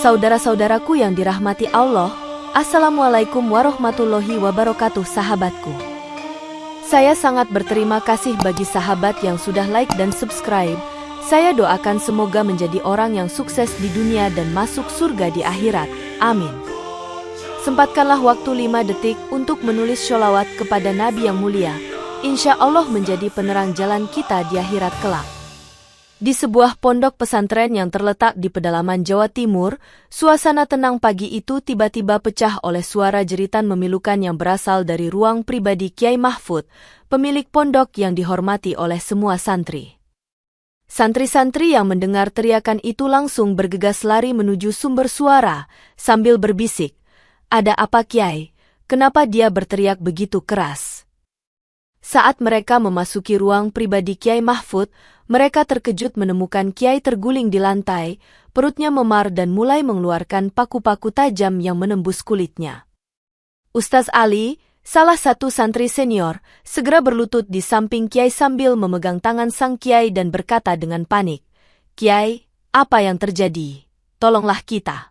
Saudara-saudaraku yang dirahmati Allah, Assalamualaikum warahmatullahi wabarakatuh sahabatku. Saya sangat berterima kasih bagi sahabat yang sudah like dan subscribe. Saya doakan semoga menjadi orang yang sukses di dunia dan masuk surga di akhirat. Amin. Sempatkanlah waktu 5 detik untuk menulis sholawat kepada Nabi yang mulia. Insya Allah menjadi penerang jalan kita di akhirat kelak. Di sebuah pondok pesantren yang terletak di pedalaman Jawa Timur, suasana tenang pagi itu tiba-tiba pecah oleh suara jeritan memilukan yang berasal dari ruang pribadi Kiai Mahfud, pemilik pondok yang dihormati oleh semua santri. Santri-santri yang mendengar teriakan itu langsung bergegas lari menuju sumber suara, sambil berbisik, "Ada apa Kiai? Kenapa dia berteriak begitu keras?" Saat mereka memasuki ruang pribadi Kiai Mahfud, mereka terkejut menemukan Kiai terguling di lantai, perutnya memar dan mulai mengeluarkan paku-paku tajam yang menembus kulitnya. Ustaz Ali, salah satu santri senior, segera berlutut di samping Kiai sambil memegang tangan sang Kiai dan berkata dengan panik, "Kiai, apa yang terjadi? Tolonglah kita."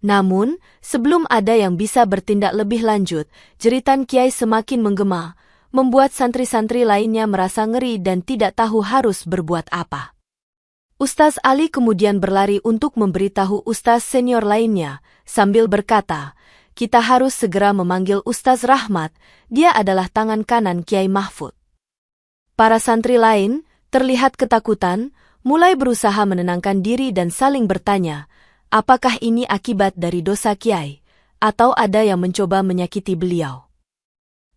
Namun, sebelum ada yang bisa bertindak lebih lanjut, jeritan Kiai semakin menggema, membuat santri-santri lainnya merasa ngeri dan tidak tahu harus berbuat apa. Ustaz Ali kemudian berlari untuk memberitahu ustaz senior lainnya, sambil berkata, "Kita harus segera memanggil Ustaz Rahmat, dia adalah tangan kanan Kiai Mahfud." Para santri lain, terlihat ketakutan, mulai berusaha menenangkan diri dan saling bertanya, apakah ini akibat dari dosa Kiai, atau ada yang mencoba menyakiti beliau.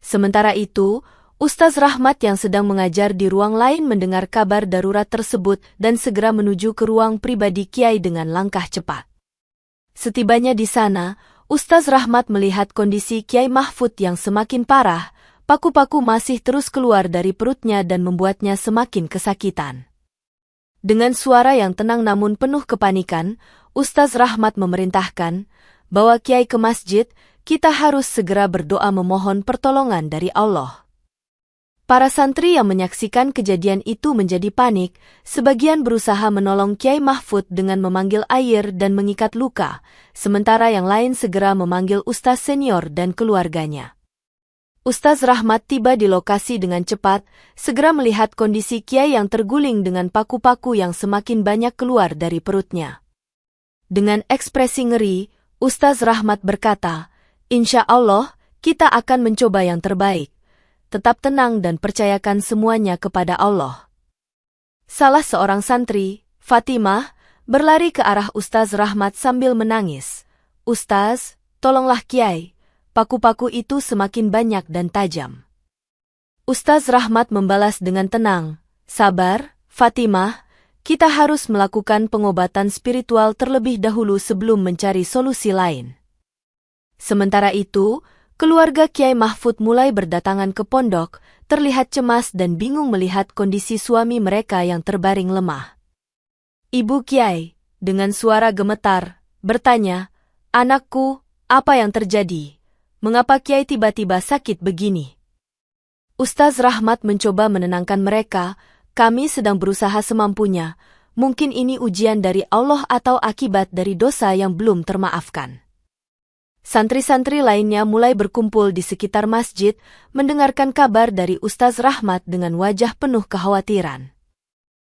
Sementara itu, Ustaz Rahmat yang sedang mengajar di ruang lain mendengar kabar darurat tersebut dan segera menuju ke ruang pribadi Kiai dengan langkah cepat. Setibanya di sana, Ustaz Rahmat melihat kondisi Kiai Mahfud yang semakin parah, paku-paku masih terus keluar dari perutnya dan membuatnya semakin kesakitan. Dengan suara yang tenang namun penuh kepanikan, Ustaz Rahmat memerintahkan, "Bawa Kiai ke masjid, kita harus segera berdoa memohon pertolongan dari Allah." Para santri yang menyaksikan kejadian itu menjadi panik, sebagian berusaha menolong Kiai Mahfud dengan memanggil air dan mengikat luka, sementara yang lain segera memanggil ustaz senior dan keluarganya. Ustaz Rahmat tiba di lokasi dengan cepat, segera melihat kondisi Kiai yang terguling dengan paku-paku yang semakin banyak keluar dari perutnya. Dengan ekspresi ngeri, Ustaz Rahmat berkata, "Insya Allah, kita akan mencoba yang terbaik. Tetap tenang dan percayakan semuanya kepada Allah." Salah seorang santri, Fatimah, berlari ke arah Ustaz Rahmat sambil menangis. "Ustaz, tolonglah Kiai, paku-paku itu semakin banyak dan tajam." Ustaz Rahmat membalas dengan tenang, "Sabar, Fatimah, kita harus melakukan pengobatan spiritual terlebih dahulu sebelum mencari solusi lain." Sementara itu, keluarga Kiai Mahfud mulai berdatangan ke pondok, terlihat cemas dan bingung melihat kondisi suami mereka yang terbaring lemah. Ibu Kiai, dengan suara gemetar, bertanya, "Anakku, apa yang terjadi? Mengapa Kiai tiba-tiba sakit begini?" Ustaz Rahmat mencoba menenangkan mereka, "Kami sedang berusaha semampunya, mungkin ini ujian dari Allah atau akibat dari dosa yang belum termaafkan." Santri-santri lainnya mulai berkumpul di sekitar masjid, mendengarkan kabar dari Ustaz Rahmat dengan wajah penuh kekhawatiran.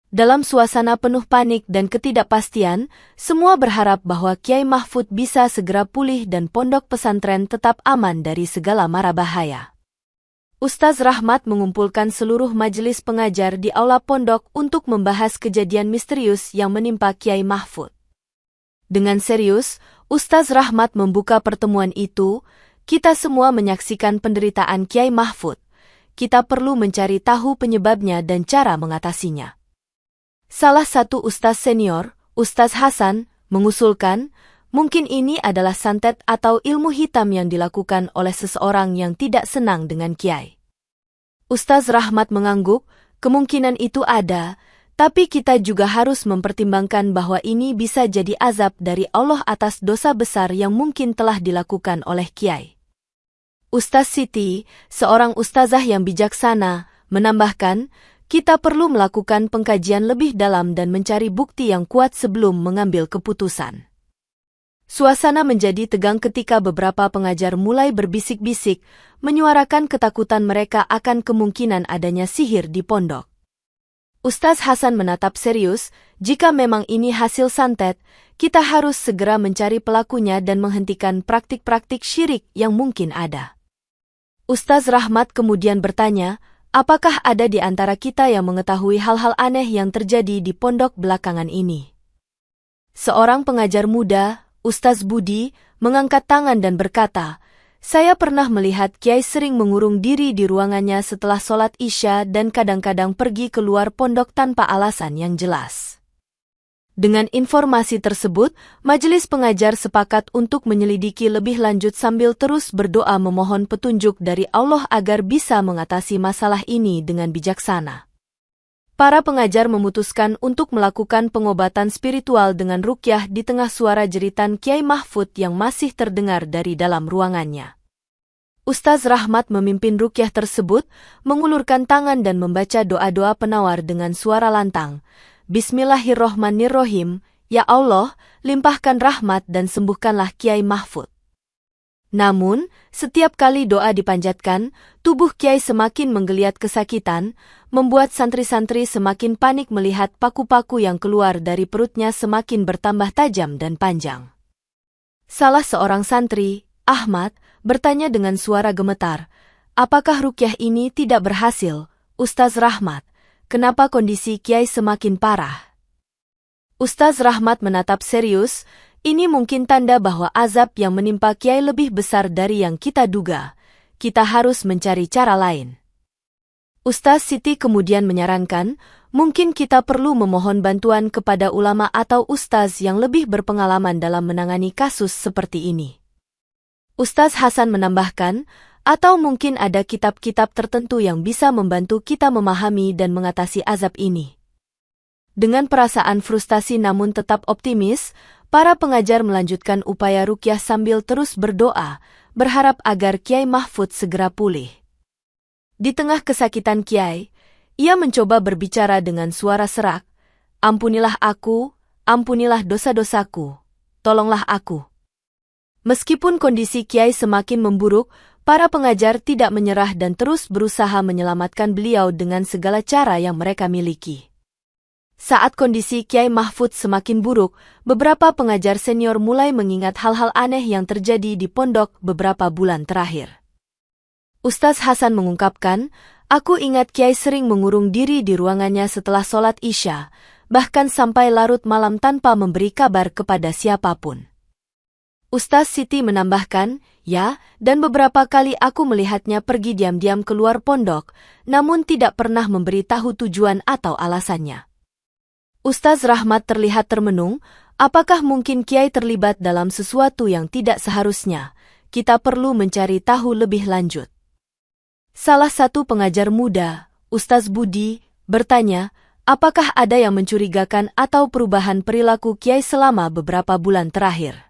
Dalam suasana penuh panik dan ketidakpastian, semua berharap bahwa Kiai Mahfud bisa segera pulih dan pondok pesantren tetap aman dari segala mara bahaya. Ustaz Rahmat mengumpulkan seluruh majelis pengajar di aula pondok untuk membahas kejadian misterius yang menimpa Kiai Mahfud. Dengan serius, Ustaz Rahmat membuka pertemuan itu, "Kita semua menyaksikan penderitaan Kiai Mahfud. Kita perlu mencari tahu penyebabnya dan cara mengatasinya." Salah satu ustaz senior, Ustaz Hasan, mengusulkan, mungkin ini adalah santet atau ilmu hitam yang dilakukan oleh seseorang yang tidak senang dengan Kiai. Ustaz Rahmat mengangguk, kemungkinan itu ada, tapi kita juga harus mempertimbangkan bahwa ini bisa jadi azab dari Allah atas dosa besar yang mungkin telah dilakukan oleh Kiai. Ustaz Siti, seorang ustazah yang bijaksana, menambahkan, kita perlu melakukan pengkajian lebih dalam dan mencari bukti yang kuat sebelum mengambil keputusan. Suasana menjadi tegang ketika beberapa pengajar mulai berbisik-bisik, menyuarakan ketakutan mereka akan kemungkinan adanya sihir di pondok. Ustaz Hasan menatap serius, jika memang ini hasil santet, kita harus segera mencari pelakunya dan menghentikan praktik-praktik syirik yang mungkin ada. Ustaz Rahmat kemudian bertanya, apakah ada di antara kita yang mengetahui hal-hal aneh yang terjadi di pondok belakangan ini? Seorang pengajar muda, Ustaz Budi, mengangkat tangan dan berkata, saya pernah melihat Kiai sering mengurung diri di ruangannya setelah sholat Isya dan kadang-kadang pergi keluar pondok tanpa alasan yang jelas. Dengan informasi tersebut, majelis pengajar sepakat untuk menyelidiki lebih lanjut sambil terus berdoa memohon petunjuk dari Allah agar bisa mengatasi masalah ini dengan bijaksana. Para pengajar memutuskan untuk melakukan pengobatan spiritual dengan ruqyah di tengah suara jeritan Kiai Mahfud yang masih terdengar dari dalam ruangannya. Ustaz Rahmat memimpin ruqyah tersebut, mengulurkan tangan dan membaca doa-doa penawar dengan suara lantang. Bismillahirrohmanirrohim, ya Allah, limpahkan rahmat dan sembuhkanlah Kiai Mahfud. Namun, setiap kali doa dipanjatkan, tubuh Kiai semakin menggeliat kesakitan, membuat santri-santri semakin panik melihat paku-paku yang keluar dari perutnya semakin bertambah tajam dan panjang. Salah seorang santri, Ahmad, bertanya dengan suara gemetar, apakah ruqyah ini tidak berhasil, Ustaz Rahmat? Kenapa kondisi Kiai semakin parah? Ustaz Rahmat menatap serius, ini mungkin tanda bahwa azab yang menimpa Kiai lebih besar dari yang kita duga. Kita harus mencari cara lain. Ustaz Siti kemudian menyarankan, mungkin kita perlu memohon bantuan kepada ulama atau ustaz yang lebih berpengalaman dalam menangani kasus seperti ini. Ustaz Hasan menambahkan, atau mungkin ada kitab-kitab tertentu yang bisa membantu kita memahami dan mengatasi azab ini. Dengan perasaan frustasi namun tetap optimis, para pengajar melanjutkan upaya ruqyah sambil terus berdoa, berharap agar Kiai Mahfud segera pulih. Di tengah kesakitan Kiai, ia mencoba berbicara dengan suara serak, ampunilah aku, ampunilah dosa-dosaku, tolonglah aku. Meskipun kondisi Kiai semakin memburuk, para pengajar tidak menyerah dan terus berusaha menyelamatkan beliau dengan segala cara yang mereka miliki. Saat kondisi Kiai Mahfud semakin buruk, beberapa pengajar senior mulai mengingat hal-hal aneh yang terjadi di pondok beberapa bulan terakhir. Ustaz Hasan mengungkapkan, aku ingat Kiai sering mengurung diri di ruangannya setelah sholat Isya, bahkan sampai larut malam tanpa memberi kabar kepada siapapun. Ustaz Siti menambahkan, ya, dan beberapa kali aku melihatnya pergi diam-diam keluar pondok, namun tidak pernah memberi tahu tujuan atau alasannya. Ustaz Rahmat terlihat termenung, apakah mungkin Kiai terlibat dalam sesuatu yang tidak seharusnya? Kita perlu mencari tahu lebih lanjut. Salah satu pengajar muda, Ustaz Budi, bertanya, apakah ada yang mencurigakan atau perubahan perilaku Kiai selama beberapa bulan terakhir?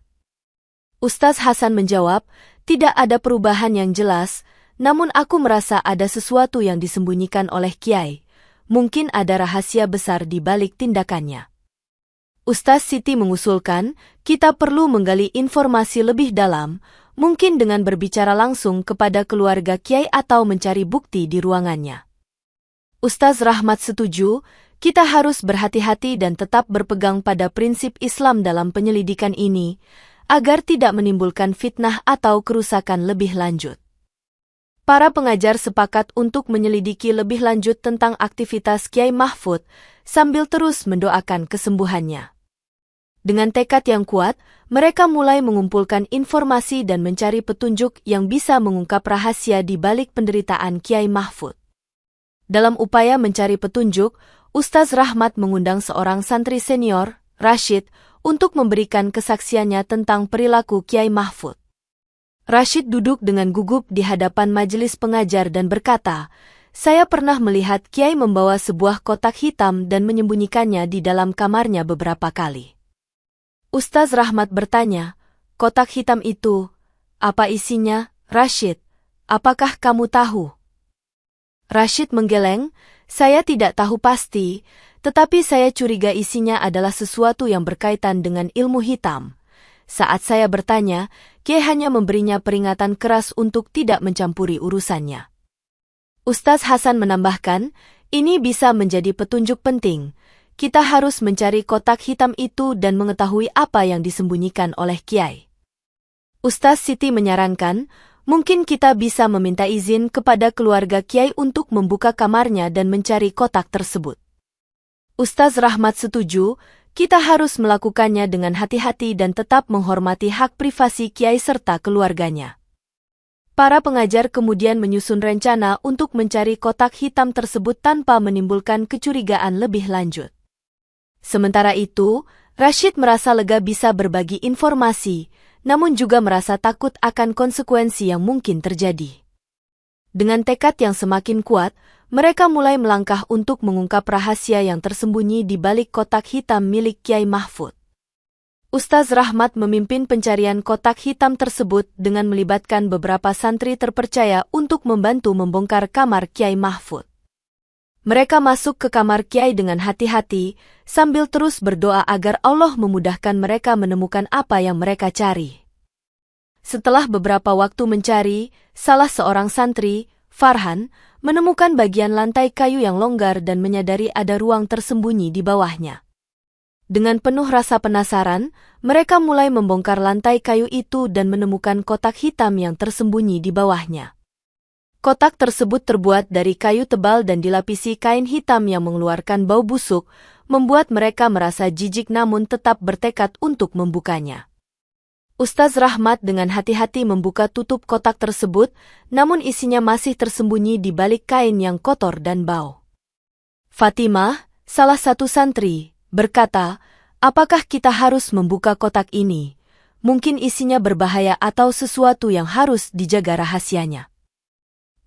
Ustaz Hasan menjawab, tidak ada perubahan yang jelas, namun aku merasa ada sesuatu yang disembunyikan oleh Kiai. Mungkin ada rahasia besar di balik tindakannya. Ustaz Siti mengusulkan, kita perlu menggali informasi lebih dalam, mungkin dengan berbicara langsung kepada keluarga Kiai atau mencari bukti di ruangannya. Ustaz Rahmat setuju, kita harus berhati-hati dan tetap berpegang pada prinsip Islam dalam penyelidikan ini, agar tidak menimbulkan fitnah atau kerusakan lebih lanjut. Para pengajar sepakat untuk menyelidiki lebih lanjut tentang aktivitas Kiai Mahfud sambil terus mendoakan kesembuhannya. Dengan tekad yang kuat, mereka mulai mengumpulkan informasi dan mencari petunjuk yang bisa mengungkap rahasia di balik penderitaan Kiai Mahfud. Dalam upaya mencari petunjuk, Ustaz Rahmat mengundang seorang santri senior, Rashid, untuk memberikan kesaksiannya tentang perilaku Kiai Mahfud. Rashid duduk dengan gugup di hadapan majelis pengajar dan berkata, saya pernah melihat Kiai membawa sebuah kotak hitam dan menyembunyikannya di dalam kamarnya beberapa kali. Ustaz Rahmat bertanya, kotak hitam itu, apa isinya, Rashid? Apakah kamu tahu? Rashid menggeleng, saya tidak tahu pasti, tetapi saya curiga isinya adalah sesuatu yang berkaitan dengan ilmu hitam. Saat saya bertanya, Kiai hanya memberinya peringatan keras untuk tidak mencampuri urusannya. Ustaz Hasan menambahkan, ini bisa menjadi petunjuk penting. Kita harus mencari kotak hitam itu dan mengetahui apa yang disembunyikan oleh Kiai. Ustaz Siti menyarankan, mungkin kita bisa meminta izin kepada keluarga Kiai untuk membuka kamarnya dan mencari kotak tersebut. Ustaz Rahmat setuju, kita harus melakukannya dengan hati-hati dan tetap menghormati hak privasi Kiai serta keluarganya. Para pengajar kemudian menyusun rencana untuk mencari kotak hitam tersebut tanpa menimbulkan kecurigaan lebih lanjut. Sementara itu, Rashid merasa lega bisa berbagi informasi, namun juga merasa takut akan konsekuensi yang mungkin terjadi. Dengan tekad yang semakin kuat, mereka mulai melangkah untuk mengungkap rahasia yang tersembunyi di balik kotak hitam milik Kiai Mahfud. Ustaz Rahmat memimpin pencarian kotak hitam tersebut dengan melibatkan beberapa santri terpercaya untuk membantu membongkar kamar Kiai Mahfud. Mereka masuk ke kamar Kiai dengan hati-hati, sambil terus berdoa agar Allah memudahkan mereka menemukan apa yang mereka cari. Setelah beberapa waktu mencari, salah seorang santri, Farhan, menemukan bagian lantai kayu yang longgar dan menyadari ada ruang tersembunyi di bawahnya. Dengan penuh rasa penasaran, mereka mulai membongkar lantai kayu itu dan menemukan kotak hitam yang tersembunyi di bawahnya. Kotak tersebut terbuat dari kayu tebal dan dilapisi kain hitam yang mengeluarkan bau busuk, membuat mereka merasa jijik namun tetap bertekad untuk membukanya. Ustaz Rahmat dengan hati-hati membuka tutup kotak tersebut, namun isinya masih tersembunyi di balik kain yang kotor dan bau. Fatimah, salah satu santri, berkata, apakah kita harus membuka kotak ini? Mungkin isinya berbahaya atau sesuatu yang harus dijaga rahasianya.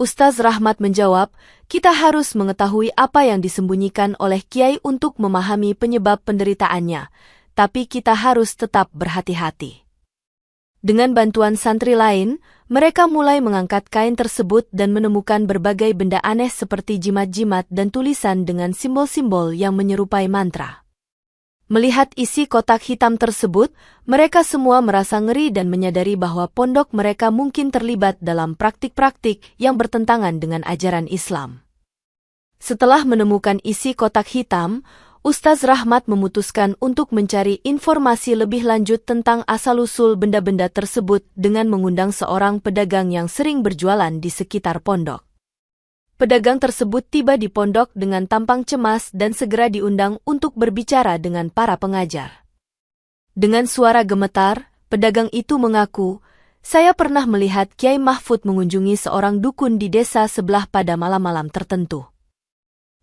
Ustaz Rahmat menjawab, kita harus mengetahui apa yang disembunyikan oleh Kiai untuk memahami penyebab penderitaannya, tapi kita harus tetap berhati-hati. Dengan bantuan santri lain, mereka mulai mengangkat kain tersebut dan menemukan berbagai benda aneh seperti jimat-jimat dan tulisan dengan simbol-simbol yang menyerupai mantra. Melihat isi kotak hitam tersebut, mereka semua merasa ngeri dan menyadari bahwa pondok mereka mungkin terlibat dalam praktik-praktik yang bertentangan dengan ajaran Islam. Setelah menemukan isi kotak hitam, Ustaz Rahmat memutuskan untuk mencari informasi lebih lanjut tentang asal-usul benda-benda tersebut dengan mengundang seorang pedagang yang sering berjualan di sekitar pondok. Pedagang tersebut tiba di pondok dengan tampang cemas dan segera diundang untuk berbicara dengan para pengajar. Dengan suara gemetar, pedagang itu mengaku, saya pernah melihat Kiai Mahfud mengunjungi seorang dukun di desa sebelah pada malam-malam tertentu.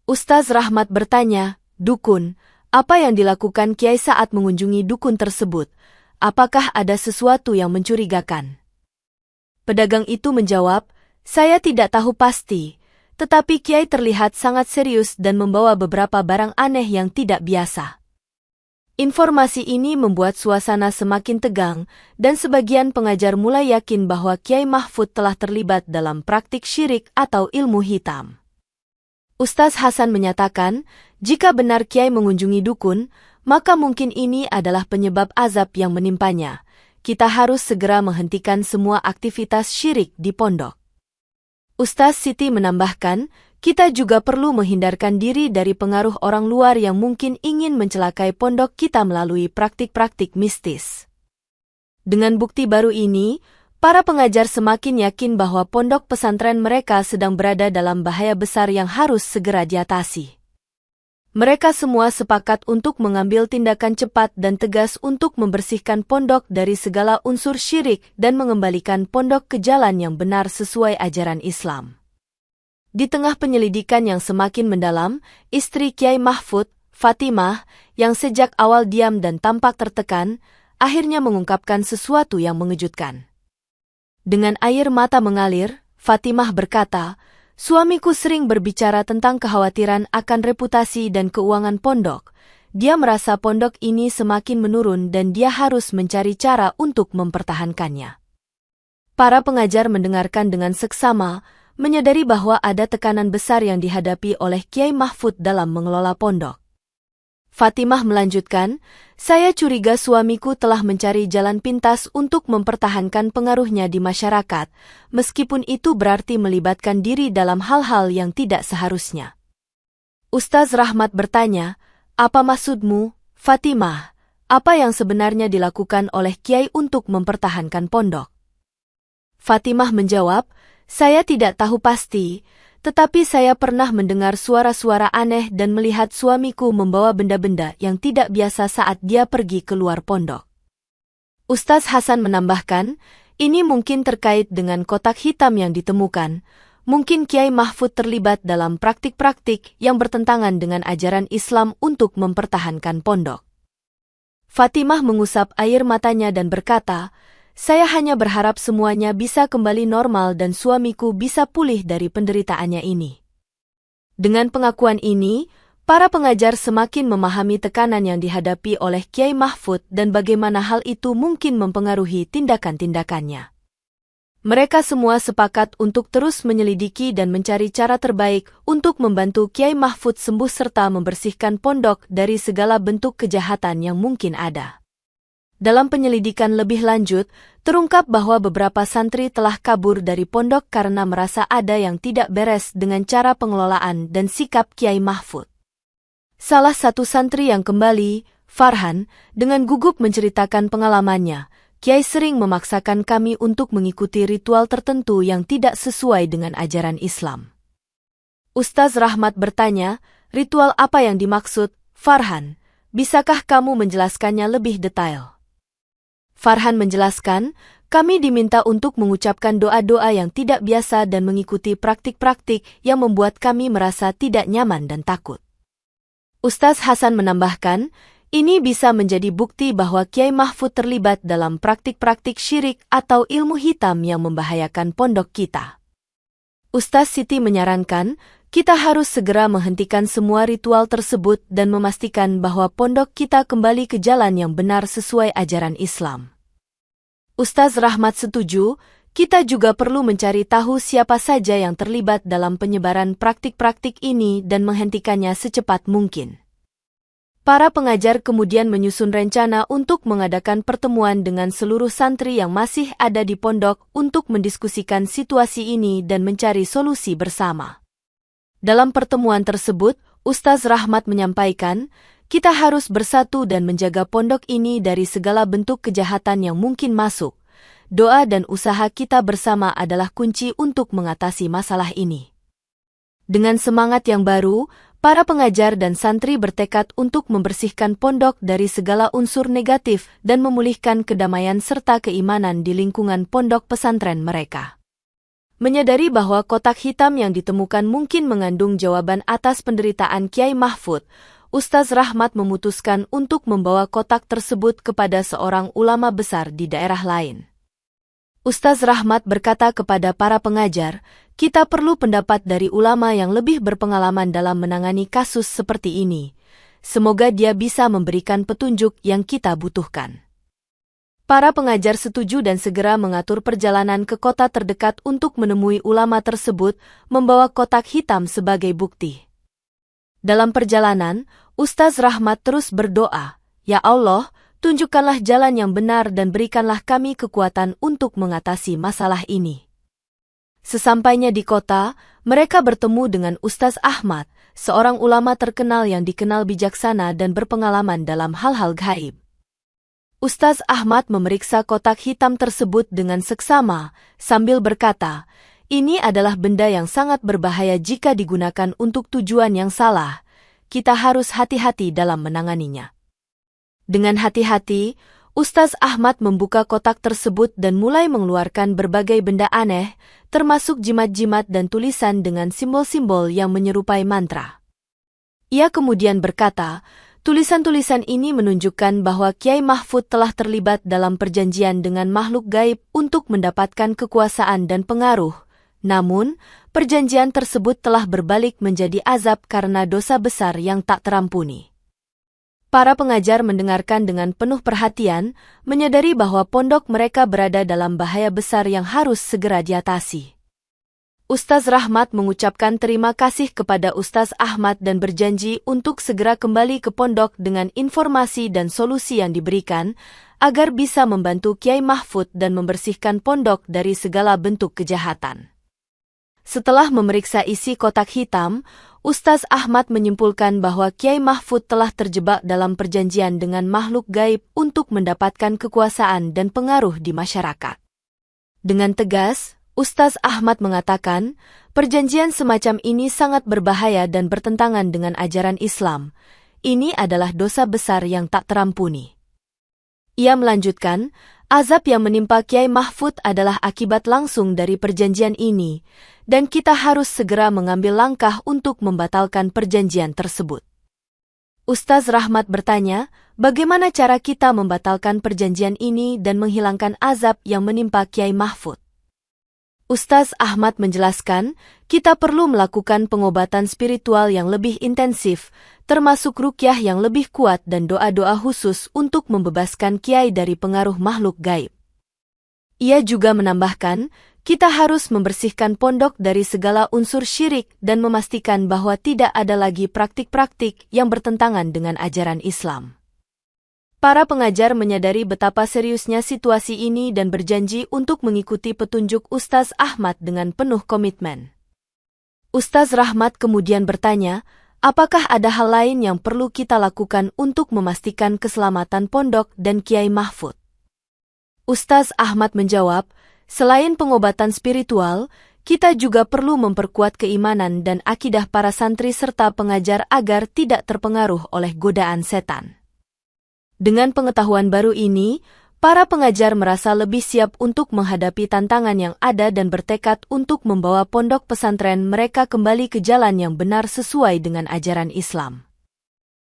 Ustaz Rahmat bertanya, dukun, apa yang dilakukan Kiai saat mengunjungi dukun tersebut? Apakah ada sesuatu yang mencurigakan? Pedagang itu menjawab, saya tidak tahu pasti, tetapi Kiai terlihat sangat serius dan membawa beberapa barang aneh yang tidak biasa. Informasi ini membuat suasana semakin tegang, dan sebagian pengajar mulai yakin bahwa Kiai Mahfud telah terlibat dalam praktik syirik atau ilmu hitam. Ustaz Hasan menyatakan, jika benar Kiai mengunjungi dukun, maka mungkin ini adalah penyebab azab yang menimpanya. Kita harus segera menghentikan semua aktivitas syirik di pondok. Ustaz Siti menambahkan, kita juga perlu menghindarkan diri dari pengaruh orang luar yang mungkin ingin mencelakai pondok kita melalui praktik-praktik mistis. Dengan bukti baru ini, para pengajar semakin yakin bahwa pondok pesantren mereka sedang berada dalam bahaya besar yang harus segera diatasi. Mereka semua sepakat untuk mengambil tindakan cepat dan tegas untuk membersihkan pondok dari segala unsur syirik dan mengembalikan pondok ke jalan yang benar sesuai ajaran Islam. Di tengah penyelidikan yang semakin mendalam, istri Kiai Mahfud, Fatimah, yang sejak awal diam dan tampak tertekan, akhirnya mengungkapkan sesuatu yang mengejutkan. Dengan air mata mengalir, Fatimah berkata, suamiku sering berbicara tentang kekhawatiran akan reputasi dan keuangan pondok. Dia merasa pondok ini semakin menurun dan dia harus mencari cara untuk mempertahankannya. Para pengajar mendengarkan dengan seksama, menyadari bahwa ada tekanan besar yang dihadapi oleh Kiai Mahfud dalam mengelola pondok. Fatimah melanjutkan, saya curiga suamiku telah mencari jalan pintas untuk mempertahankan pengaruhnya di masyarakat, meskipun itu berarti melibatkan diri dalam hal-hal yang tidak seharusnya. Ustaz Rahmat bertanya, apa maksudmu, Fatimah? Apa yang sebenarnya dilakukan oleh Kiai untuk mempertahankan pondok? Fatimah menjawab, saya tidak tahu pasti, tetapi saya pernah mendengar suara-suara aneh dan melihat suamiku membawa benda-benda yang tidak biasa saat dia pergi keluar pondok. Ustaz Hasan menambahkan, ini mungkin terkait dengan kotak hitam yang ditemukan. Mungkin Kiai Mahfud terlibat dalam praktik-praktik yang bertentangan dengan ajaran Islam untuk mempertahankan pondok. Fatimah mengusap air matanya dan berkata, saya hanya berharap semuanya bisa kembali normal dan suamiku bisa pulih dari penderitaannya ini. Dengan pengakuan ini, para pengajar semakin memahami tekanan yang dihadapi oleh Kiai Mahfud dan bagaimana hal itu mungkin mempengaruhi tindakan-tindakannya. Mereka semua sepakat untuk terus menyelidiki dan mencari cara terbaik untuk membantu Kiai Mahfud sembuh serta membersihkan pondok dari segala bentuk kejahatan yang mungkin ada. Dalam penyelidikan lebih lanjut, terungkap bahwa beberapa santri telah kabur dari pondok karena merasa ada yang tidak beres dengan cara pengelolaan dan sikap Kiai Mahfud. Salah satu santri yang kembali, Farhan, dengan gugup menceritakan pengalamannya, Kiai sering memaksakan kami untuk mengikuti ritual tertentu yang tidak sesuai dengan ajaran Islam. Ustaz Rahmat bertanya, ritual apa yang dimaksud, Farhan? Bisakah kamu menjelaskannya lebih detail? Farhan menjelaskan, kami diminta untuk mengucapkan doa-doa yang tidak biasa dan mengikuti praktik-praktik yang membuat kami merasa tidak nyaman dan takut. Ustaz Hasan menambahkan, ini bisa menjadi bukti bahwa Kiai Mahfud terlibat dalam praktik-praktik syirik atau ilmu hitam yang membahayakan pondok kita. Ustaz Siti menyarankan, kita harus segera menghentikan semua ritual tersebut dan memastikan bahwa pondok kita kembali ke jalan yang benar sesuai ajaran Islam. Ustaz Rahmat setuju, kita juga perlu mencari tahu siapa saja yang terlibat dalam penyebaran praktik-praktik ini dan menghentikannya secepat mungkin. Para pengajar kemudian menyusun rencana untuk mengadakan pertemuan dengan seluruh santri yang masih ada di pondok untuk mendiskusikan situasi ini dan mencari solusi bersama. Dalam pertemuan tersebut, Ustaz Rahmat menyampaikan, kita harus bersatu dan menjaga pondok ini dari segala bentuk kejahatan yang mungkin masuk. Doa dan usaha kita bersama adalah kunci untuk mengatasi masalah ini. Dengan semangat yang baru, para pengajar dan santri bertekad untuk membersihkan pondok dari segala unsur negatif dan memulihkan kedamaian serta keimanan di lingkungan pondok pesantren mereka. Menyadari bahwa kotak hitam yang ditemukan mungkin mengandung jawaban atas penderitaan Kiai Mahfud, Ustaz Rahmat memutuskan untuk membawa kotak tersebut kepada seorang ulama besar di daerah lain. Ustaz Rahmat berkata kepada para pengajar, kita perlu pendapat dari ulama yang lebih berpengalaman dalam menangani kasus seperti ini. Semoga dia bisa memberikan petunjuk yang kita butuhkan. Para pengajar setuju dan segera mengatur perjalanan ke kota terdekat untuk menemui ulama tersebut, membawa kotak hitam sebagai bukti. Dalam perjalanan, Ustaz Rahmat terus berdoa, Ya Allah, tunjukkanlah jalan yang benar dan berikanlah kami kekuatan untuk mengatasi masalah ini. Sesampainya di kota, mereka bertemu dengan Ustaz Ahmad, seorang ulama terkenal yang dikenal bijaksana dan berpengalaman dalam hal-hal gaib. Ustaz Ahmad memeriksa kotak hitam tersebut dengan seksama, sambil berkata, ini adalah benda yang sangat berbahaya jika digunakan untuk tujuan yang salah. Kita harus hati-hati dalam menanganinya. Dengan hati-hati, Ustaz Ahmad membuka kotak tersebut dan mulai mengeluarkan berbagai benda aneh, termasuk jimat-jimat dan tulisan dengan simbol-simbol yang menyerupai mantra. Ia kemudian berkata, tulisan-tulisan ini menunjukkan bahwa Kiai Mahfud telah terlibat dalam perjanjian dengan makhluk gaib untuk mendapatkan kekuasaan dan pengaruh. Namun, perjanjian tersebut telah berbalik menjadi azab karena dosa besar yang tak terampuni. Para pengajar mendengarkan dengan penuh perhatian, menyadari bahwa pondok mereka berada dalam bahaya besar yang harus segera diatasi. Ustaz Rahmat mengucapkan terima kasih kepada Ustaz Ahmad dan berjanji untuk segera kembali ke pondok dengan informasi dan solusi yang diberikan, agar bisa membantu Kiai Mahfud dan membersihkan pondok dari segala bentuk kejahatan. Setelah memeriksa isi kotak hitam, Ustaz Ahmad menyimpulkan bahwa Kiai Mahfud telah terjebak dalam perjanjian dengan makhluk gaib untuk mendapatkan kekuasaan dan pengaruh di masyarakat. Dengan tegas, Ustaz Ahmad mengatakan, perjanjian semacam ini sangat berbahaya dan bertentangan dengan ajaran Islam. Ini adalah dosa besar yang tak terampuni. Ia melanjutkan, azab yang menimpa Kiai Mahfud adalah akibat langsung dari perjanjian ini, dan kita harus segera mengambil langkah untuk membatalkan perjanjian tersebut. Ustaz Rahmat bertanya, bagaimana cara kita membatalkan perjanjian ini dan menghilangkan azab yang menimpa Kiai Mahfud? Ustaz Ahmad menjelaskan, kita perlu melakukan pengobatan spiritual yang lebih intensif, termasuk ruqyah yang lebih kuat dan doa-doa khusus untuk membebaskan Kiai dari pengaruh makhluk gaib. Ia juga menambahkan, kita harus membersihkan pondok dari segala unsur syirik dan memastikan bahwa tidak ada lagi praktik-praktik yang bertentangan dengan ajaran Islam. Para pengajar menyadari betapa seriusnya situasi ini dan berjanji untuk mengikuti petunjuk Ustaz Ahmad dengan penuh komitmen. Ustaz Rahmat kemudian bertanya, apakah ada hal lain yang perlu kita lakukan untuk memastikan keselamatan pondok dan Kiai Mahfud? Ustaz Ahmad menjawab, selain pengobatan spiritual, kita juga perlu memperkuat keimanan dan akidah para santri serta pengajar agar tidak terpengaruh oleh godaan setan. Dengan pengetahuan baru ini, para pengajar merasa lebih siap untuk menghadapi tantangan yang ada dan bertekad untuk membawa pondok pesantren mereka kembali ke jalan yang benar sesuai dengan ajaran Islam.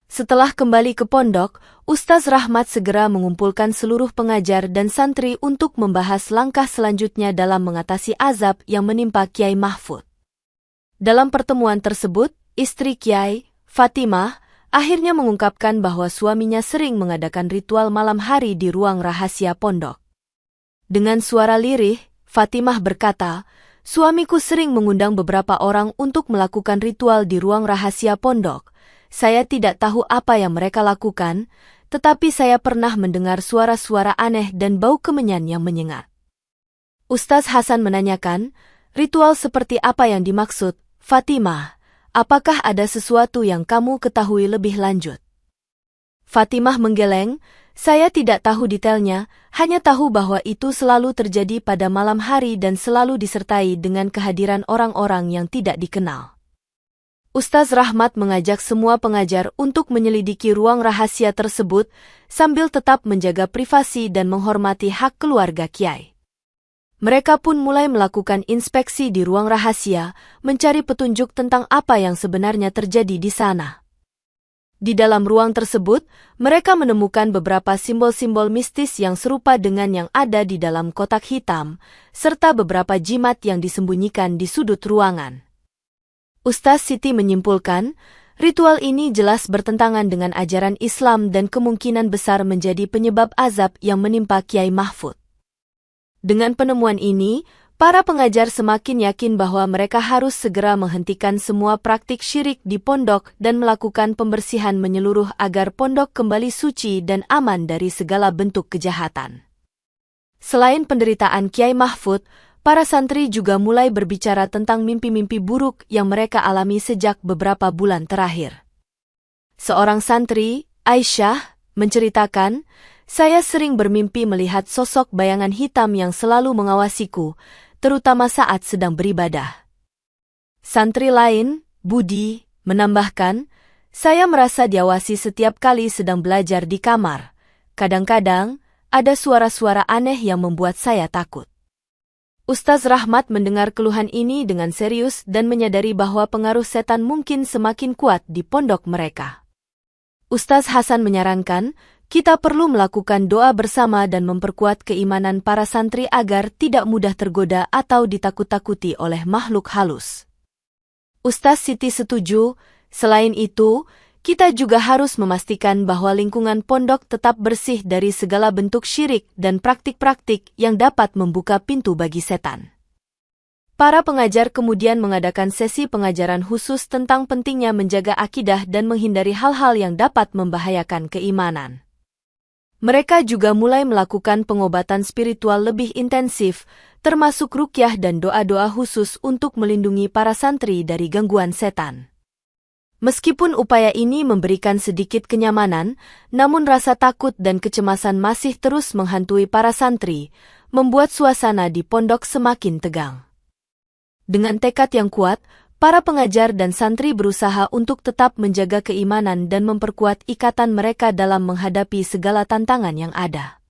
Setelah kembali ke pondok, Ustaz Rahmat segera mengumpulkan seluruh pengajar dan santri untuk membahas langkah selanjutnya dalam mengatasi azab yang menimpa Kiai Mahfud. Dalam pertemuan tersebut, istri Kiai, Fatimah, akhirnya mengungkapkan bahwa suaminya sering mengadakan ritual malam hari di ruang rahasia pondok. Dengan suara lirih, Fatimah berkata, suamiku sering mengundang beberapa orang untuk melakukan ritual di ruang rahasia pondok. Saya tidak tahu apa yang mereka lakukan, tetapi saya pernah mendengar suara-suara aneh dan bau kemenyan yang menyengat. Ustaz Hasan menanyakan, ritual seperti apa yang dimaksud, Fatimah? Apakah ada sesuatu yang kamu ketahui lebih lanjut? Fatimah menggeleng, saya tidak tahu detailnya, hanya tahu bahwa itu selalu terjadi pada malam hari dan selalu disertai dengan kehadiran orang-orang yang tidak dikenal. Ustaz Rahmat mengajak semua pengajar untuk menyelidiki ruang rahasia tersebut sambil tetap menjaga privasi dan menghormati hak keluarga Kiai. Mereka pun mulai melakukan inspeksi di ruang rahasia, mencari petunjuk tentang apa yang sebenarnya terjadi di sana. Di dalam ruang tersebut, mereka menemukan beberapa simbol-simbol mistis yang serupa dengan yang ada di dalam kotak hitam, serta beberapa jimat yang disembunyikan di sudut ruangan. Ustaz Siti menyimpulkan, ritual ini jelas bertentangan dengan ajaran Islam dan kemungkinan besar menjadi penyebab azab yang menimpa Kiai Mahfud. Dengan penemuan ini, para pengajar semakin yakin bahwa mereka harus segera menghentikan semua praktik syirik di pondok dan melakukan pembersihan menyeluruh agar pondok kembali suci dan aman dari segala bentuk kejahatan. Selain penderitaan Kiai Mahfud, para santri juga mulai berbicara tentang mimpi-mimpi buruk yang mereka alami sejak beberapa bulan terakhir. Seorang santri, Aisyah, menceritakan, saya sering bermimpi melihat sosok bayangan hitam yang selalu mengawasiku, terutama saat sedang beribadah. Santri lain, Budi, menambahkan, saya merasa diawasi setiap kali sedang belajar di kamar. Kadang-kadang, ada suara-suara aneh yang membuat saya takut. Ustaz Rahmat mendengar keluhan ini dengan serius dan menyadari bahwa pengaruh setan mungkin semakin kuat di pondok mereka. Ustaz Hasan menyarankan, kita perlu melakukan doa bersama dan memperkuat keimanan para santri agar tidak mudah tergoda atau ditakut-takuti oleh makhluk halus. Ustaz Siti setuju, selain itu, kita juga harus memastikan bahwa lingkungan pondok tetap bersih dari segala bentuk syirik dan praktik-praktik yang dapat membuka pintu bagi setan. Para pengajar kemudian mengadakan sesi pengajaran khusus tentang pentingnya menjaga akidah dan menghindari hal-hal yang dapat membahayakan keimanan. Mereka juga mulai melakukan pengobatan spiritual lebih intensif, termasuk ruqyah dan doa-doa khusus untuk melindungi para santri dari gangguan setan. Meskipun upaya ini memberikan sedikit kenyamanan, namun rasa takut dan kecemasan masih terus menghantui para santri, membuat suasana di pondok semakin tegang. Dengan tekad yang kuat, para pengajar dan santri berusaha untuk tetap menjaga keimanan dan memperkuat ikatan mereka dalam menghadapi segala tantangan yang ada.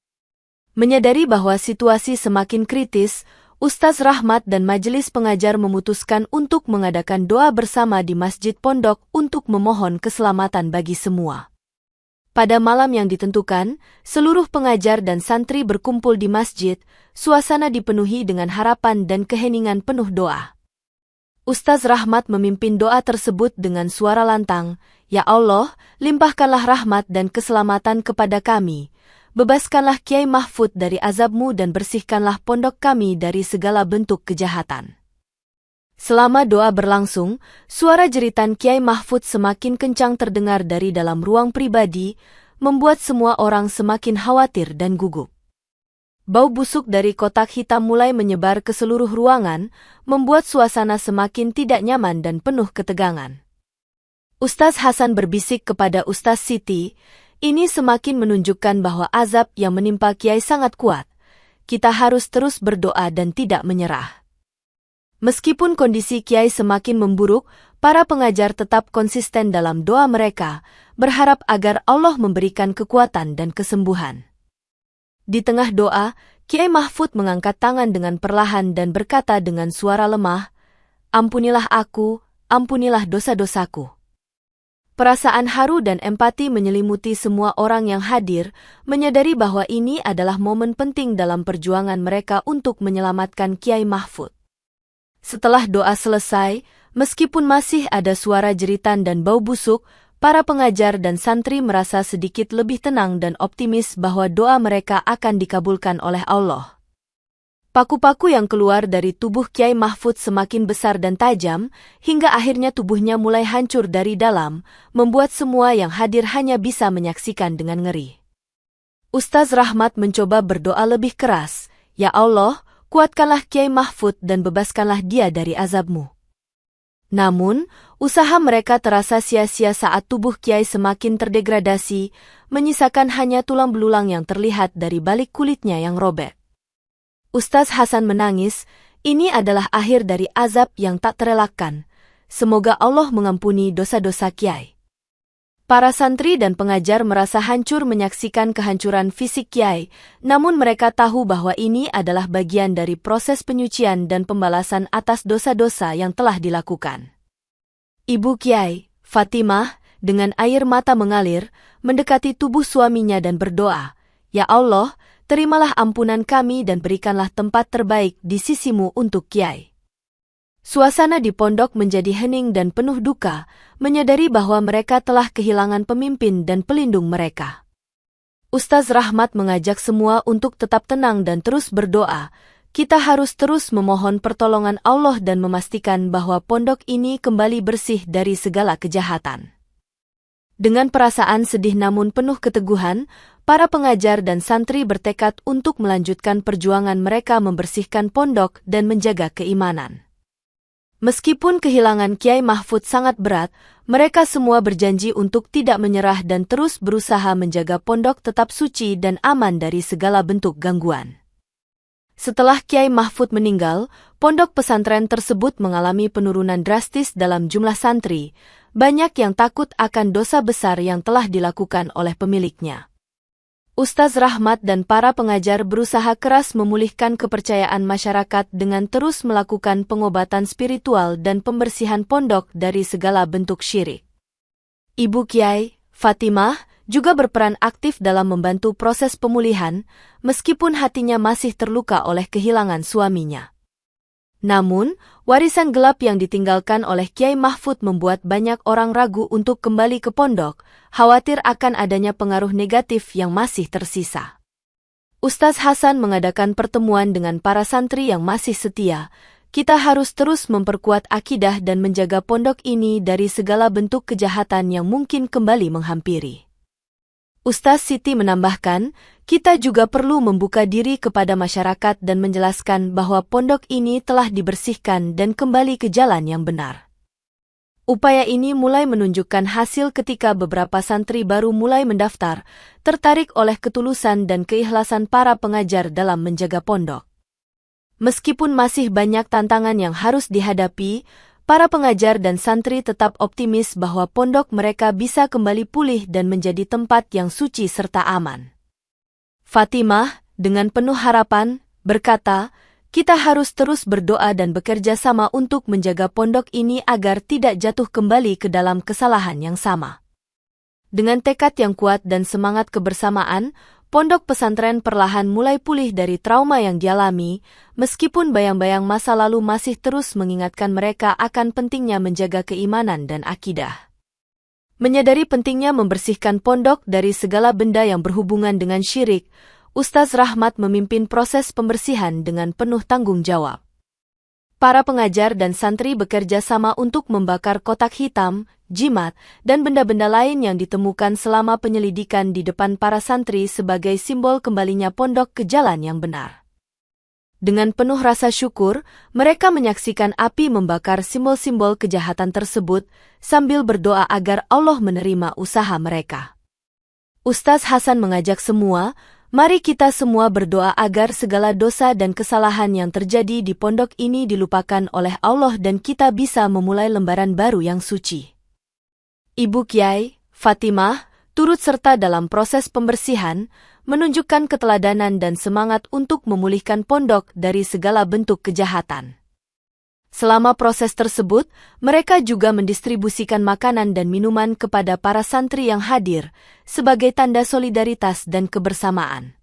Menyadari bahwa situasi semakin kritis, Ustaz Rahmat dan majelis pengajar memutuskan untuk mengadakan doa bersama di masjid pondok untuk memohon keselamatan bagi semua. Pada malam yang ditentukan, seluruh pengajar dan santri berkumpul di masjid, suasana dipenuhi dengan harapan dan keheningan penuh doa. Ustaz Rahmat memimpin doa tersebut dengan suara lantang, "Ya Allah, limpahkanlah rahmat dan keselamatan kepada kami. Bebaskanlah Kiai Mahfud dari azab-Mu dan bersihkanlah pondok kami dari segala bentuk kejahatan." Selama doa berlangsung, suara jeritan Kiai Mahfud semakin kencang terdengar dari dalam ruang pribadi, membuat semua orang semakin khawatir dan gugup. Bau busuk dari kotak hitam mulai menyebar ke seluruh ruangan, membuat suasana semakin tidak nyaman dan penuh ketegangan. Ustaz Hasan berbisik kepada Ustaz Siti, "Ini semakin menunjukkan bahwa azab yang menimpa Kiai sangat kuat. Kita harus terus berdoa dan tidak menyerah." Meskipun kondisi Kiai semakin memburuk, para pengajar tetap konsisten dalam doa mereka, berharap agar Allah memberikan kekuatan dan kesembuhan. Di tengah doa, Kiai Mahfud mengangkat tangan dengan perlahan dan berkata dengan suara lemah, "Ampunilah aku, ampunilah dosa-dosaku." Perasaan haru dan empati menyelimuti semua orang yang hadir, menyadari bahwa ini adalah momen penting dalam perjuangan mereka untuk menyelamatkan Kiai Mahfud. Setelah doa selesai, meskipun masih ada suara jeritan dan bau busuk, para pengajar dan santri merasa sedikit lebih tenang dan optimis bahwa doa mereka akan dikabulkan oleh Allah. Paku-paku yang keluar dari tubuh Kiai Mahfud semakin besar dan tajam, hingga akhirnya tubuhnya mulai hancur dari dalam, membuat semua yang hadir hanya bisa menyaksikan dengan ngeri. Ustaz Rahmat mencoba berdoa lebih keras, "Ya Allah, kuatkanlah Kiai Mahfud dan bebaskanlah dia dari azab-Mu." Namun, usaha mereka terasa sia-sia saat tubuh Kiai semakin terdegradasi, menyisakan hanya tulang belulang yang terlihat dari balik kulitnya yang robek. Ustaz Hasan menangis, "Ini adalah akhir dari azab yang tak terelakkan. Semoga Allah mengampuni dosa-dosa Kiai." Para santri dan pengajar merasa hancur menyaksikan kehancuran fisik Kiai, namun mereka tahu bahwa ini adalah bagian dari proses penyucian dan pembalasan atas dosa-dosa yang telah dilakukan. Ibu Kiai, Fatimah, dengan air mata mengalir, mendekati tubuh suaminya dan berdoa, "Ya Allah, terimalah ampunan kami dan berikanlah tempat terbaik di sisi-Mu untuk Kiai." Suasana di pondok menjadi hening dan penuh duka, menyadari bahwa mereka telah kehilangan pemimpin dan pelindung mereka. Ustaz Rahmat mengajak semua untuk tetap tenang dan terus berdoa. Kita harus terus memohon pertolongan Allah dan memastikan bahwa pondok ini kembali bersih dari segala kejahatan. Dengan perasaan sedih namun penuh keteguhan, para pengajar dan santri bertekad untuk melanjutkan perjuangan mereka membersihkan pondok dan menjaga keimanan. Meskipun kehilangan Kiai Mahfud sangat berat, mereka semua berjanji untuk tidak menyerah dan terus berusaha menjaga pondok tetap suci dan aman dari segala bentuk gangguan. Setelah Kiai Mahfud meninggal, pondok pesantren tersebut mengalami penurunan drastis dalam jumlah santri, banyak yang takut akan dosa besar yang telah dilakukan oleh pemiliknya. Ustaz Rahmat dan para pengajar berusaha keras memulihkan kepercayaan masyarakat dengan terus melakukan pengobatan spiritual dan pembersihan pondok dari segala bentuk syirik. Ibu Kiai, Fatimah, juga berperan aktif dalam membantu proses pemulihan, meskipun hatinya masih terluka oleh kehilangan suaminya. Namun, warisan gelap yang ditinggalkan oleh Kiai Mahfud membuat banyak orang ragu untuk kembali ke pondok, khawatir akan adanya pengaruh negatif yang masih tersisa. Ustaz Hasan mengadakan pertemuan dengan para santri yang masih setia. kita harus terus memperkuat akidah dan menjaga pondok ini dari segala bentuk kejahatan yang mungkin kembali menghampiri. Ustaz Siti menambahkan, kita juga perlu membuka diri kepada masyarakat dan menjelaskan bahwa pondok ini telah dibersihkan dan kembali ke jalan yang benar. Upaya ini mulai menunjukkan hasil ketika beberapa santri baru mulai mendaftar, tertarik oleh ketulusan dan keikhlasan para pengajar dalam menjaga pondok. Meskipun masih banyak tantangan yang harus dihadapi, para pengajar dan santri tetap optimis bahwa pondok mereka bisa kembali pulih dan menjadi tempat yang suci serta aman. Fatimah, dengan penuh harapan, berkata, kita harus terus berdoa dan bekerja sama untuk menjaga pondok ini agar tidak jatuh kembali ke dalam kesalahan yang sama. Dengan tekad yang kuat dan semangat kebersamaan, pondok pesantren perlahan mulai pulih dari trauma yang dialami, meskipun bayang-bayang masa lalu masih terus mengingatkan mereka akan pentingnya menjaga keimanan dan akidah. Menyadari pentingnya membersihkan pondok dari segala benda yang berhubungan dengan syirik, Ustaz Rahmat memimpin proses pembersihan dengan penuh tanggung jawab. Para pengajar dan santri bekerja sama untuk membakar kotak hitam, jimat, dan benda-benda lain yang ditemukan selama penyelidikan di depan para santri sebagai simbol kembalinya pondok ke jalan yang benar. Dengan penuh rasa syukur, mereka menyaksikan api membakar simbol-simbol kejahatan tersebut sambil berdoa agar Allah menerima usaha mereka. Ustaz Hasan mengajak semua, mari kita semua berdoa agar segala dosa dan kesalahan yang terjadi di pondok ini dilupakan oleh Allah dan kita bisa memulai lembaran baru yang suci. Ibu Kiai, Fatimah, turut serta dalam proses pembersihan, menunjukkan keteladanan dan semangat untuk memulihkan pondok dari segala bentuk kejahatan. Selama proses tersebut, mereka juga mendistribusikan makanan dan minuman kepada para santri yang hadir, sebagai tanda solidaritas dan kebersamaan.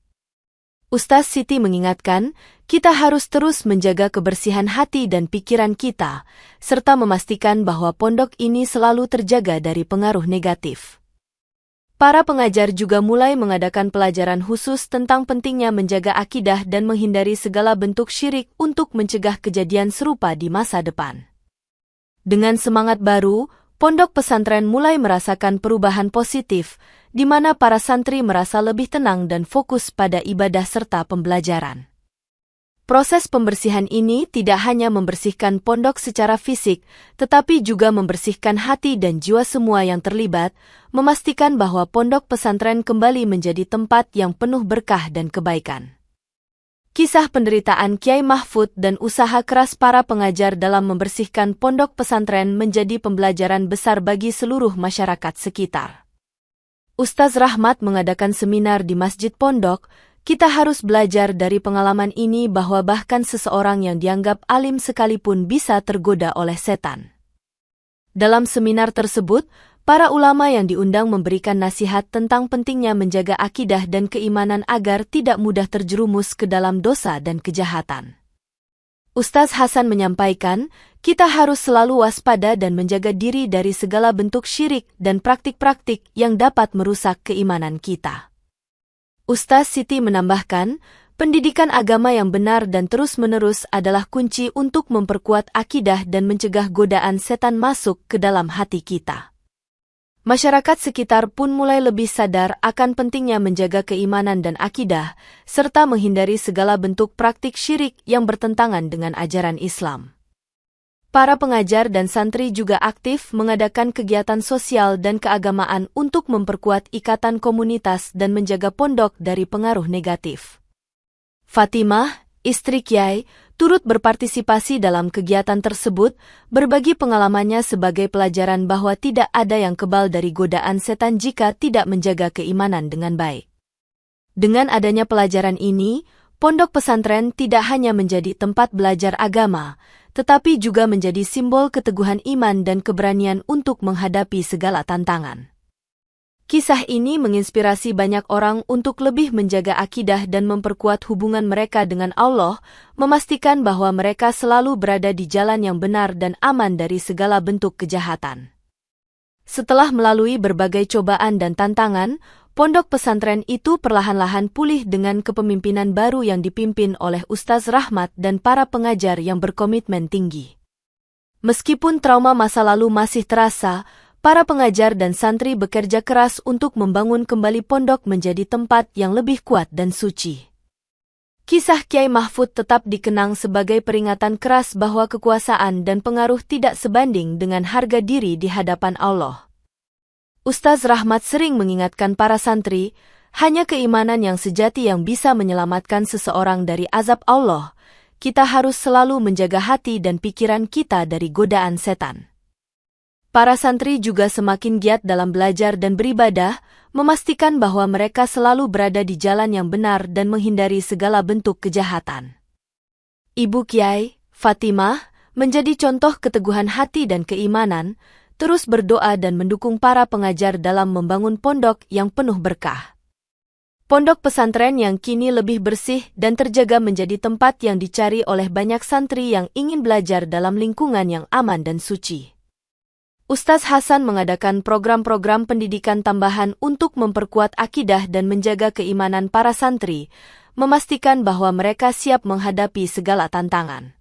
Ustaz Siti mengingatkan, kita harus terus menjaga kebersihan hati dan pikiran kita, serta memastikan bahwa pondok ini selalu terjaga dari pengaruh negatif. Para pengajar juga mulai mengadakan pelajaran khusus tentang pentingnya menjaga akidah dan menghindari segala bentuk syirik untuk mencegah kejadian serupa di masa depan. Dengan semangat baru, pondok pesantren mulai merasakan perubahan positif, di mana para santri merasa lebih tenang dan fokus pada ibadah serta pembelajaran. Proses pembersihan ini tidak hanya membersihkan pondok secara fisik, tetapi juga membersihkan hati dan jiwa semua yang terlibat, memastikan bahwa pondok pesantren kembali menjadi tempat yang penuh berkah dan kebaikan. Kisah penderitaan Kiai Mahfud dan usaha keras para pengajar dalam membersihkan pondok pesantren menjadi pembelajaran besar bagi seluruh masyarakat sekitar. Ustaz Rahmat mengadakan seminar di Masjid Pondok. Kita harus belajar dari pengalaman ini bahwa bahkan seseorang yang dianggap alim sekalipun bisa tergoda oleh setan. Dalam seminar tersebut, para ulama yang diundang memberikan nasihat tentang pentingnya menjaga akidah dan keimanan agar tidak mudah terjerumus ke dalam dosa dan kejahatan. Ustaz Hasan menyampaikan, kita harus selalu waspada dan menjaga diri dari segala bentuk syirik dan praktik-praktik yang dapat merusak keimanan kita. Ustaz Siti menambahkan, pendidikan agama yang benar dan terus-menerus adalah kunci untuk memperkuat akidah dan mencegah godaan setan masuk ke dalam hati kita. Masyarakat sekitar pun mulai lebih sadar akan pentingnya menjaga keimanan dan akidah, serta menghindari segala bentuk praktik syirik yang bertentangan dengan ajaran Islam. Para pengajar dan santri juga aktif mengadakan kegiatan sosial dan keagamaan untuk memperkuat ikatan komunitas dan menjaga pondok dari pengaruh negatif. Fatimah, istri Kiai, turut berpartisipasi dalam kegiatan tersebut, berbagi pengalamannya sebagai pelajaran bahwa tidak ada yang kebal dari godaan setan jika tidak menjaga keimanan dengan baik. Dengan adanya pelajaran ini, pondok pesantren tidak hanya menjadi tempat belajar agama, tetapi juga menjadi simbol keteguhan iman dan keberanian untuk menghadapi segala tantangan. Kisah ini menginspirasi banyak orang untuk lebih menjaga akidah dan memperkuat hubungan mereka dengan Allah, memastikan bahwa mereka selalu berada di jalan yang benar dan aman dari segala bentuk kejahatan. Setelah melalui berbagai cobaan dan tantangan, pondok pesantren itu perlahan-lahan pulih dengan kepemimpinan baru yang dipimpin oleh Ustaz Rahmat dan para pengajar yang berkomitmen tinggi. Meskipun trauma masa lalu masih terasa, para pengajar dan santri bekerja keras untuk membangun kembali pondok menjadi tempat yang lebih kuat dan suci. Kisah Kiai Mahfud tetap dikenang sebagai peringatan keras bahwa kekuasaan dan pengaruh tidak sebanding dengan harga diri di hadapan Allah. Ustaz Rahmat sering mengingatkan para santri, hanya keimanan yang sejati yang bisa menyelamatkan seseorang dari azab Allah. Kita harus selalu menjaga hati dan pikiran kita dari godaan setan. Para santri juga semakin giat dalam belajar dan beribadah, memastikan bahwa mereka selalu berada di jalan yang benar dan menghindari segala bentuk kejahatan. Ibu Kiai, Fatimah, menjadi contoh keteguhan hati dan keimanan, terus berdoa dan mendukung para pengajar dalam membangun pondok yang penuh berkah. Pondok pesantren yang kini lebih bersih dan terjaga menjadi tempat yang dicari oleh banyak santri yang ingin belajar dalam lingkungan yang aman dan suci. Ustaz Hasan mengadakan program-program pendidikan tambahan untuk memperkuat akidah dan menjaga keimanan para santri, memastikan bahwa mereka siap menghadapi segala tantangan.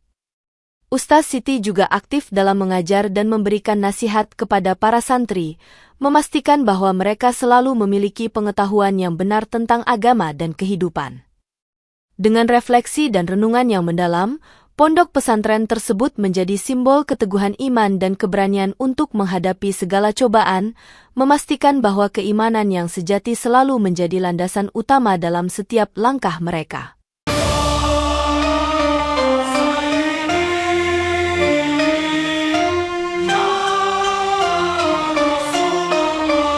Ustaz Siti juga aktif dalam mengajar dan memberikan nasihat kepada para santri, memastikan bahwa mereka selalu memiliki pengetahuan yang benar tentang agama dan kehidupan. Dengan refleksi dan renungan yang mendalam, pondok pesantren tersebut menjadi simbol keteguhan iman dan keberanian untuk menghadapi segala cobaan, memastikan bahwa keimanan yang sejati selalu menjadi landasan utama dalam setiap langkah mereka.